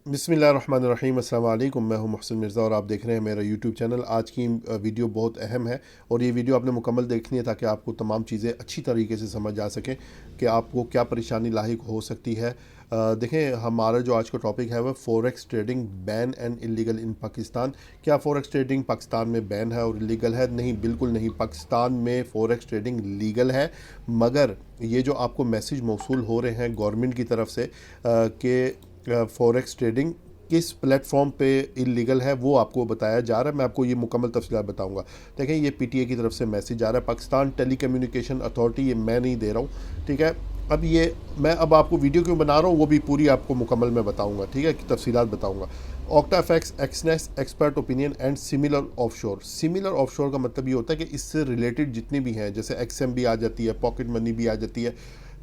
बिस्मिल्लाहिर्रहमानिर्रहीम। अस्सलाम वालेकुम। मैं हूं मोहसिन मिर्ज़ा और आप देख रहे हैं मेरा यूट्यूब चैनल। आज की वीडियो बहुत अहम है और ये वीडियो आपने मुकम्मल देखनी है ताकि आपको तमाम चीज़ें अच्छी तरीके से समझ आ सकें कि आपको क्या परेशानी लाहिक हो सकती है। देखें, हमारा जो आज का टॉपिक है वह forex trading ban and illegal इन पाकिस्तान। क्या फॉरेक्स ट्रेडिंग पाकिस्तान में बैन है और इलीगल है? नहीं, बिल्कुल नहीं। पाकिस्तान में फॉरेक्स ट्रेडिंग लीगल है, मगर ये जो आपको मैसेज मौसूल हो रहे हैं गवर्नमेंट की तरफ से कि फॉरेक्स ट्रेडिंग किस प्लेटफॉर्म पे इलीगल है, वो आपको बताया जा रहा है। मैं आपको ये मुकम्मल तफसीलात बताऊंगा। देखें, ये पीटीए की तरफ से मैसेज आ रहा है, पाकिस्तान टेली कम्युनिकेशन अथॉरिटी, ये मैं नहीं दे रहा हूँ, ठीक है। अब ये मैं अब आपको वीडियो क्यों बना रहा हूँ वो भी पूरी आपको मुकम्मल मैं बताऊंगा, ठीक है, तफसीलात बताऊंगा। Octa FX Exness expert opinion and similar offshore. Similar offshore का मतलब ये होता है कि इससे रिलेटेड जितनी भी हैं, जैसे एक्सएम भी आ जाती है, पॉकेट मनी भी आ जाती है,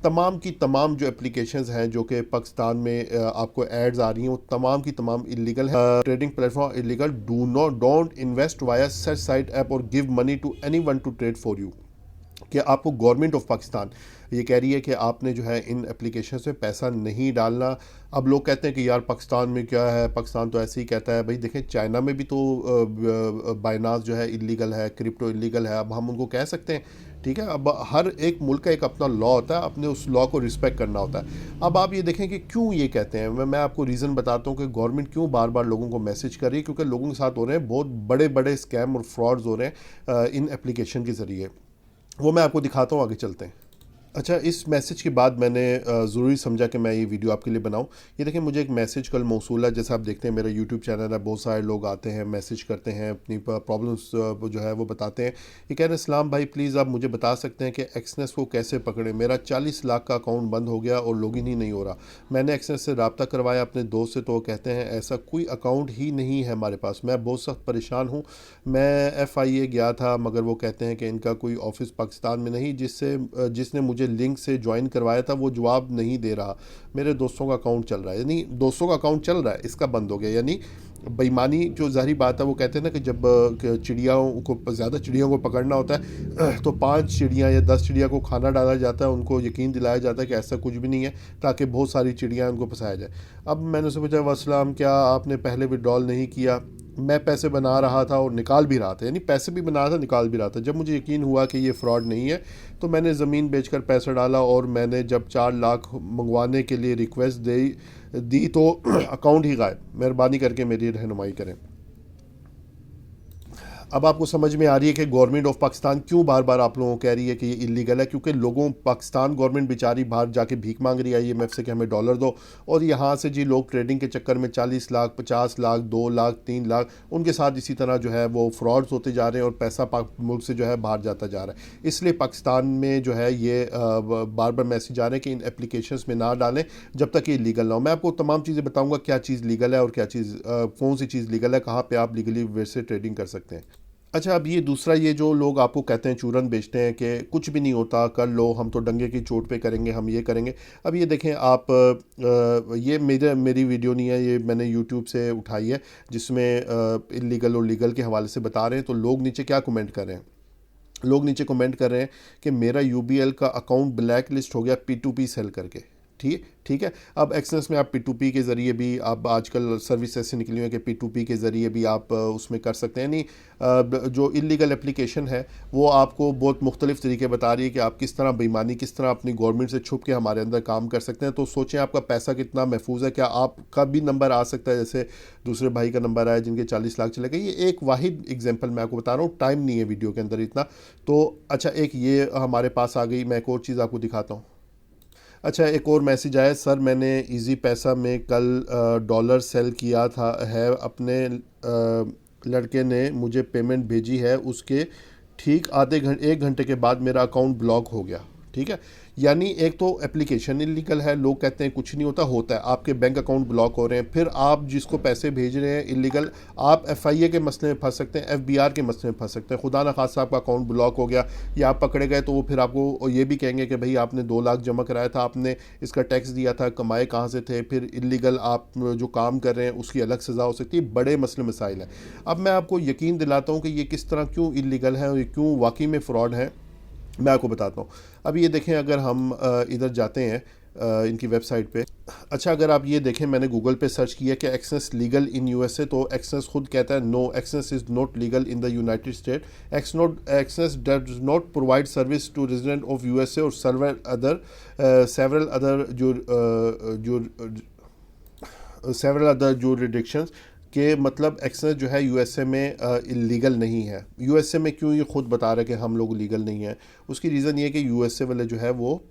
तमाम की तमाम जो एप्लीकेशंस हैं जो कि पाकिस्तान में आपको एड्स आ रही हैं, वो तमाम की तमाम इलीगल है। Trading platform illegal. Don't invest via such site app और give money to anyone to trade for you. कि आपको गवर्नमेंट ऑफ पाकिस्तान ये कह रही है कि आपने जो है इन एप्लीकेशन से पैसा नहीं डालना। अब लोग कहते हैं कि यार पाकिस्तान में क्या है, पाकिस्तान तो ऐसे ही कहता है। भाई देखें, चाइना में भी तो बाइनास जो है इलीगल है, क्रिप्टो इलीगल है। अब हम उनको कह सकते हैं, ठीक है। अब हर एक मुल्क का एक अपना लॉ होता है, अपने उस लॉ को रिस्पेक्ट करना होता है। अब आप ये देखें कि क्यों ये कहते हैं। मैं आपको रीज़न बताता हूँ कि गवर्नमेंट क्यों बार बार लोगों को मैसेज कर रही है, क्योंकि लोगों के साथ हो रहे हैं बहुत बड़े बड़े स्कैम और फ्रॉड्स हो रहे हैं इन एप्लीकेशन के ज़रिए। वो मैं आपको दिखाता हूँ, आगे चलते हैं। अच्छा, इस मैसेज के बाद मैंने ज़रूरी समझा कि मैं ये वीडियो आपके लिए बनाऊं। ये देखें, मुझे एक मैसेज कल मौसूल है। जैसे आप देखते हैं मेरा यूट्यूब चैनल है, बहुत सारे लोग आते हैं, मैसेज करते हैं, अपनी प्रॉब्लम्स जो है वो बताते हैं। ये कह रहे हैं, इस्लाम भाई प्लीज़ आप मुझे बता सकते हैं कि एक्सनेस को कैसे पकड़ें। मेरा 40 लाख का अकाउंट बंद हो गया और लॉगिन ही नहीं हो रहा। मैंने एक्सनेस से रब्ता करवाया अपने दोस्त से, तो वो कहते हैं ऐसा कोई अकाउंट ही नहीं है हमारे पास। मैं बहुत सख्त परेशान हूँ। मैं FIA गया था, मगर वो कहते हैं कि इनका कोई ऑफिस पाकिस्तान में नहीं, जिसने मुझे लिंक से ज्वाइन करवाया था वो जवाब नहीं दे रहा। मेरे दोस्तों का अकाउंट चल रहा है, यानी दोस्तों का अकाउंट चल रहा है, इसका बंद हो गया। यानी बेईमानी जो ज़ाहिर बात है, वो कहते हैं ना कि जब चिड़ियाओं को, ज़्यादा चिड़ियों को पकड़ना होता है तो 5 चिड़ियाँ या 10 चिड़िया को खाना डाला जाता है, उनको यकीन दिलाया जाता है कि ऐसा कुछ भी नहीं है, ताकि बहुत सारी चिड़ियाँ उनको फंसाया जाए। अब मैंने उससे पूछा, वसलाम क्या आपने पहले विड्रॉल नहीं किया? मैं पैसे बना रहा था और निकाल भी रहा था, यानी पैसे भी बना रहा था, निकाल भी रहा था। जब मुझे यकीन हुआ कि ये फ्रॉड नहीं है तो मैंने ज़मीन बेचकर पैसा डाला, और मैंने जब 4 लाख मंगवाने के लिए रिक्वेस्ट दी तो अकाउंट ही गायब। मेहरबानी करके मेरी रहनुमाई करें। अब आपको समझ में आ रही है कि गवर्नमेंट ऑफ पाकिस्तान क्यों बार बार आप लोगों को कह रही है कि ये इलीगल है। क्योंकि लोगों, पाकिस्तान गवर्नमेंट बेचारी बाहर जाके भीख मांग रही है IMF से कि हमें डॉलर दो, और यहाँ से जी लोग ट्रेडिंग के चक्कर में 40 लाख, 50 लाख, 2 लाख, 3 लाख, उनके साथ इसी तरह जो है वो फ्रॉड्स होते जा रहे हैं और पैसा मुल्क से जो है बाहर जाता जा रहा है। इसलिए पाकिस्तान में जो है ये बार बार मैसेज आ रहे हैं कि इन एप्लीकेशंस में ना डालें जब तक ये लीगल ना हो। मैं आपको तमाम चीज़ें बताऊँगा, क्या चीज़ लीगल है और क्या चीज़, कौन सी चीज़ लीगल है, कहाँ पर आप लीगली वैसे ट्रेडिंग कर सकते हैं। अच्छा, अब ये दूसरा, ये जो लोग आपको कहते हैं, चूरन बेचते हैं कि कुछ भी नहीं होता, कर लो, हम तो डंगे की चोट पे करेंगे, हम ये करेंगे। अब ये देखें आप, ये मेरी वीडियो नहीं है, ये मैंने यूट्यूब से उठाई है, जिसमें इलीगल और लीगल के हवाले से बता रहे हैं। तो लोग नीचे क्या कमेंट कर रहे हैं? लोग नीचे कमेंट कर रहे हैं कि मेरा UBL का अकाउंट ब्लैक लिस्ट हो गया P2P सेल करके। ठीक है। अब एक्सनेस में आप P2P के ज़रिए भी, आप आजकल सर्विस ऐसे निकली हुई है कि P2P के ज़रिए भी आप उसमें कर सकते हैं। नहीं, जो इलीगल एप्लीकेशन है वो आपको बहुत मुख्तलिफ तरीके बता रही है कि आप किस तरह बेईमानी, किस तरह अपनी गवर्नमेंट से छुप के हमारे अंदर काम कर सकते हैं। तो सोचें आपका पैसा कितना महफूज है। क्या आपका भी नंबर आ सकता है, जैसे दूसरे भाई का नंबर आया जिनके 40 लाख चले गए। ये एक वाहिद एग्जाम्पल मैं आपको बता रहा हूँ, टाइम नहीं है वीडियो के अंदर इतना। तो अच्छा, एक ये हमारे पास आ गई, मैं एक और चीज़ आपको दिखाता हूँ। अच्छा, एक और मैसेज आया, सर मैंने इजी पैसा में कल डॉलर सेल किया था है, अपने लड़के ने मुझे पेमेंट भेजी है, उसके ठीक आधे घंटे 1 घंटे के बाद मेरा अकाउंट ब्लॉक हो गया। ठीक है, यानी एक तो एप्लीकेशन इलीगल है, लोग कहते हैं कुछ नहीं होता, होता है। आपके बैंक अकाउंट ब्लॉक हो रहे हैं, फिर आप जिसको पैसे भेज रहे हैं इलीगल, आप FIA के मसले में फंस सकते हैं, FBR के मसले में फंस सकते हैं। खुदा ना खासा आपका अकाउंट ब्लॉक हो गया या आप पकड़े गए, तो वो फिर आपको ये भी कहेंगे कि भाई आपने 2 लाख जमा कराया था, आपने इसका टैक्स दिया था, कमाए कहाँ से थे, फिर इलीगल आप जो काम कर रहे हैं उसकी अलग सज़ा हो सकती है। बड़े मसले मसाइल हैं। अब मैं आपको यकीन दिलाता हूँ कि ये किस तरह क्यों इलीगल है और ये क्यों वाकई में फ़्रॉड है, मैं आपको बताता हूँ। अब ये देखें, अगर हम इधर जाते हैं, इनकी वेबसाइट पे। अच्छा, अगर आप ये देखें, मैंने गूगल पे सर्च किया कि एक्सेस लीगल इन यूएसए, तो एक्सेस खुद कहता है no, Access is not legal in the United State. Access does not provide service to resident of USA और सेवरल अदर जुरिडिक्शंस के मतलब एक्सेस जो है यूएसए में इलीगल नहीं है। यूएसए में क्यों ये खुद बता रहे हैं कि हम लोग लीगल नहीं है? उसकी रीज़न ये है कि यूएसए वाले जो है वो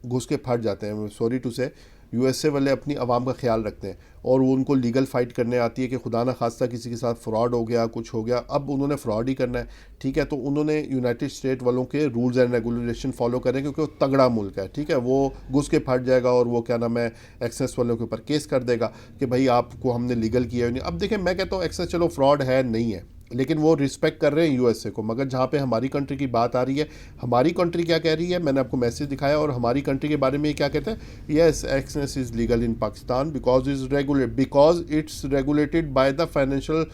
घुस के फट जाते हैं। सॉरी टू से, यूएसए वाले अपनी आवाम का ख्याल रखते हैं और वो उनको लीगल फाइट करने आती है कि खुदा ना खास्ता किसी के साथ फ्रॉड हो गया, कुछ हो गया, अब उन्होंने फ्रॉड ही करना है, ठीक है। तो उन्होंने यूनाइटेड स्टेट वालों के रूल्स एंड रेगुलेशन फॉलो करें क्योंकि वो तगड़ा मुल्क है, ठीक है। वो घुस के फट जाएगा और वो क्या नाम है एक्सेस वालों के ऊपर केस कर देगा कि भाई आपको हमने लीगल किया नहीं। अब देखें, मैं कहता हूँ एक्सेस चलो फ्रॉड है नहीं है, लेकिन वो रिस्पेक्ट कर रहे हैं यूएसए को। मगर जहाँ पे हमारी कंट्री की बात आ रही है, हमारी कंट्री क्या कह रही है, मैंने आपको मैसेज दिखाया और हमारी कंट्री के बारे में ये क्या कहते हैं, yes Access is legal in Pakistan because it's regulated by the Financial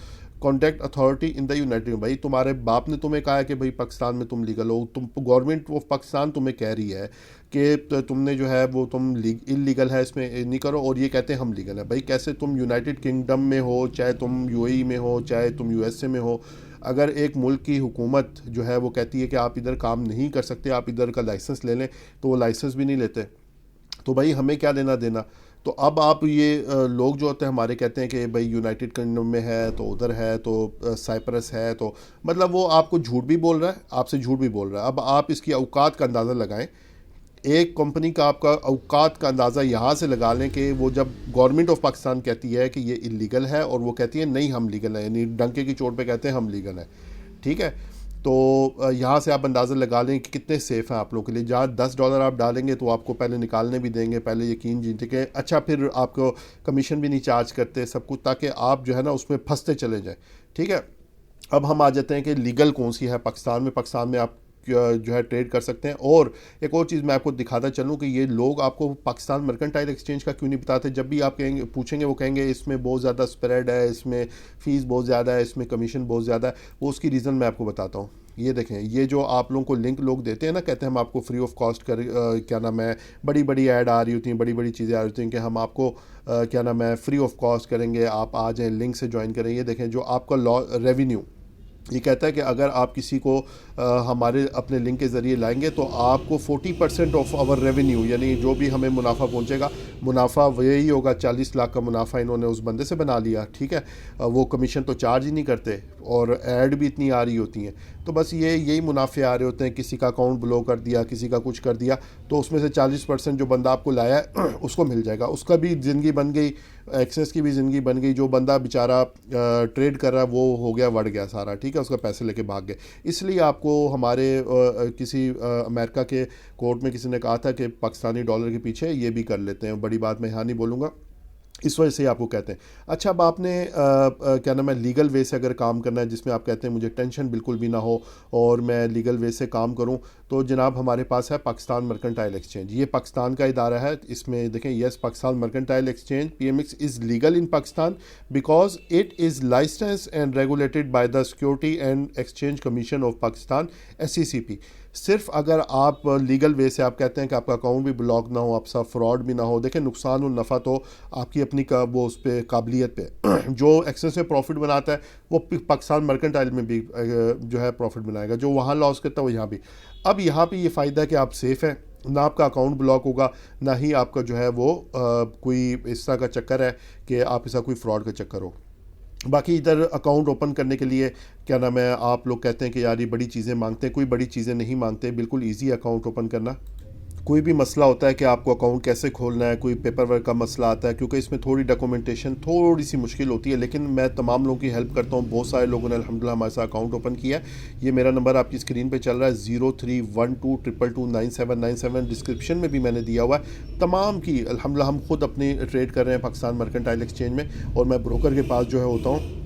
Contact Authority in the United. भाई तुम्हारे बाप ने तुम्हें कहा है कि भाई पाकिस्तान में तुम लीगल हो, तुम गवर्नमेंट ऑफ पाकिस्तान तुम्हें कह रही है कि तुमने जो है वो तुम इलीगल है, इसमें नहीं करो, और ये कहते हैं हम लीगल है। भाई कैसे तुम यूनाइटेड किंगडम में हो, चाहे तुम यूएई में हो, चाहे तुम यूएसए में हो, अगर एक मुल्क की हुकूमत जो है वो कहती है कि आप इधर काम नहीं कर सकते, आप इधर का लाइसेंस ले लें, तो वो लाइसेंस भी नहीं लेते, तो भाई हमें क्या लेना देना। तो अब आप ये लोग जो होते हैं हमारे कहते हैं कि भाई यूनाइटेड किंगडम में है तो उधर है, तो साइप्रस है, तो मतलब वो आपको झूठ भी बोल रहा है, आपसे झूठ भी बोल रहा है। अब आप इसकी औकात का अंदाज़ा लगाएं, एक कंपनी का आपका औकात का अंदाज़ा यहाँ से लगा लें कि वो जब गवर्नमेंट ऑफ पाकिस्तान कहती है कि ये इलीगल है और वो कहती है नहीं हम लीगल है, यानी डंके की चोट पे कहते हैं हम लीगल है, ठीक है। तो यहाँ से आप अंदाज़ा लगा लें कि कितने सेफ़ हैं आप लोगों के लिए। जहाँ $10 आप डालेंगे तो आपको पहले निकालने भी देंगे, पहले यकीन जीते के, अच्छा फिर आपको कमीशन भी नहीं चार्ज करते, सब कुछ, ताकि आप जो है ना उसमें फंसते चले जाएँ, ठीक है। अब हम आ जाते हैं कि लीगल कौन सी है पाकिस्तान में आप जो है ट्रेड कर सकते हैं। और एक और चीज़ मैं आपको दिखाता चलूँ कि ये लोग आपको पाकिस्तान मर्केंटाइल एक्सचेंज का क्यों नहीं बताते। जब भी आप कहेंगे पूछेंगे वो कहेंगे इसमें बहुत ज़्यादा स्प्रेड है, इसमें फ़ीस बहुत ज़्यादा है, इसमें कमीशन बहुत ज़्यादा है। वो उसकी रीज़न मैं आपको बताता हूँ। ये देखें, ये जो आप लोगों को लिंक लोग देते हैं ना, कहते हैं हम आपको फ्री ऑफ कॉस्ट क्या नाम है, बड़ी बड़ी ऐड आ रही होती हैं, बड़ी बड़ी चीज़ें आ रही होती हैं कि हम आपको क्या नाम है फ्री ऑफ कॉस्ट करेंगे, आप आ जाएँ लिंक से ज्वाइन करें। ये देखें, जो आपका लॉ रेवेन्यू ये कहता है कि अगर आप किसी को हमारे अपने लिंक के ज़रिए लाएंगे तो आपको 40% ऑफ आवर रेवेन्यू, यानी जो भी हमें मुनाफा पहुंचेगा, मुनाफा वही होगा। 40 लाख का मुनाफा इन्होंने उस बंदे से बना लिया, ठीक है। वो कमीशन तो चार्ज ही नहीं करते और ऐड भी इतनी आ रही होती हैं, तो बस यही मुनाफे आ रहे होते हैं। किसी का अकाउंट ब्लॉक कर दिया, किसी का कुछ कर दिया, तो उसमें से 40% जो बंदा आपको लाया है उसको मिल जाएगा, उसका भी ज़िंदगी बन गई, एक्सेस की भी ज़िंदगी बन गई। जो बंदा बेचारा ट्रेड कर रहा है वो हो गया, बढ़ गया सारा, ठीक है, उसका पैसे लेके भाग गए। इसलिए आपको हमारे किसी अमेरिका के कोर्ट में किसी ने कहा था कि पाकिस्तानी डॉलर के पीछे ये भी कर लेते हैं। बड़ी बात मैं यहाँ नहीं बोलूँगा, इस वजह से आपको कहते हैं। अच्छा, अब आपने क्या नाम है लीगल वे से अगर काम करना है, जिसमें आप कहते हैं मुझे टेंशन बिल्कुल भी ना हो और मैं लीगल वे से काम करूं, तो जनाब हमारे पास है पाकिस्तान मर्केंटाइल एक्सचेंज। ये पाकिस्तान का इदारा है। इसमें देखें, yes Pakistan Mercantile Exchange PMX is legal in Pakistan because it is license and regulated by the Security and Exchange Commission of Pakistan SECP। सिर्फ अगर आप लीगल वे से आप कहते हैं कि आपका अकाउंट भी ब्लॉक ना हो, आपका फ्रॉड भी ना हो, देखें नुकसान और नफ़ा तो आपकी अपनी वो उस पर काबिलियत पे जो एक्सेस में प्रॉफिट बनाता है वो पाकिस्तान मर्केंटाइल में भी जो है प्रॉफिट बनाएगा, जो वहाँ लॉस करता है वो यहाँ भी। अब यहाँ पे ये फ़ायदा है कि आप सेफ़ हैं, ना आपका अकाउंट ब्लॉक होगा, ना ही आपका जो है वो कोई इस तरह का चक्कर है कि आप ऐसा कोई फ्रॉड का चक्कर हो। बाकी इधर अकाउंट ओपन करने के लिए क्या नाम है, आप लोग कहते हैं कि यार ये बड़ी चीज़ें मांगते हैं, कोई बड़ी चीज़ें नहीं मांगते, बिल्कुल ईजी अकाउंट ओपन करना। कोई भी मसला होता है कि आपको अकाउंट कैसे खोलना है, कोई पेपर वर्क का मसला आता है, क्योंकि इसमें थोड़ी डॉक्यूमेंटेशन थोड़ी सी मुश्किल होती है, लेकिन मैं तमाम लोगों की हेल्प करता हूँ। बहुत सारे लोगों ने अल्हम्दुलिल्लाह हमारे साथ अकाउंट ओपन किया है। ये मेरा नंबर आपकी स्क्रीन पे चल रहा है 0312229797। डिस्क्रिप्शन में भी मैंने दिया हुआ है तमाम की। अल्हम्दुलिल्लाह हम खुद अपनी ट्रेड कर रहे हैं पाकिस्तान मर्केंटाइल एक्सचेंज में, और मैं ब्रोकर के पास जो है होता हूँ।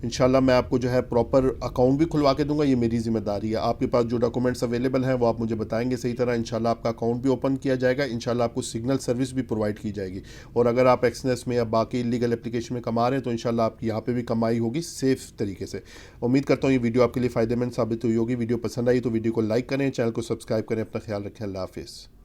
इंशाल्लाह मैं आपको जो है प्रॉपर अकाउंट भी खुलवा के दूंगा, ये मेरी ज़िम्मेदारी है। आपके पास जो डॉक्यूमेंट्स अवेलेबल हैं वो आप मुझे बताएंगे सही तरह, इंशाल्लाह आपका अकाउंट भी ओपन किया जाएगा, इंशाल्लाह आपको सिग्नल सर्विस भी प्रोवाइड की जाएगी। और अगर आप एक्सनेस में या बाकी इलीगल एप्लीकेशन में कमा रहे हैं तो इंशाल्लाह आपकी यहाँ पे भी कमाई होगी सेफ़ तरीके से। उम्मीद करता हूँ ये वीडियो आपके लिए फ़ायदेमंद साबित हुई होगी। वीडियो पसंद आई तो वीडियो को लाइक करें, चैनल को सब्सक्राइब करें। अपना ख्याल रखें। अल्लाह हाफिज़।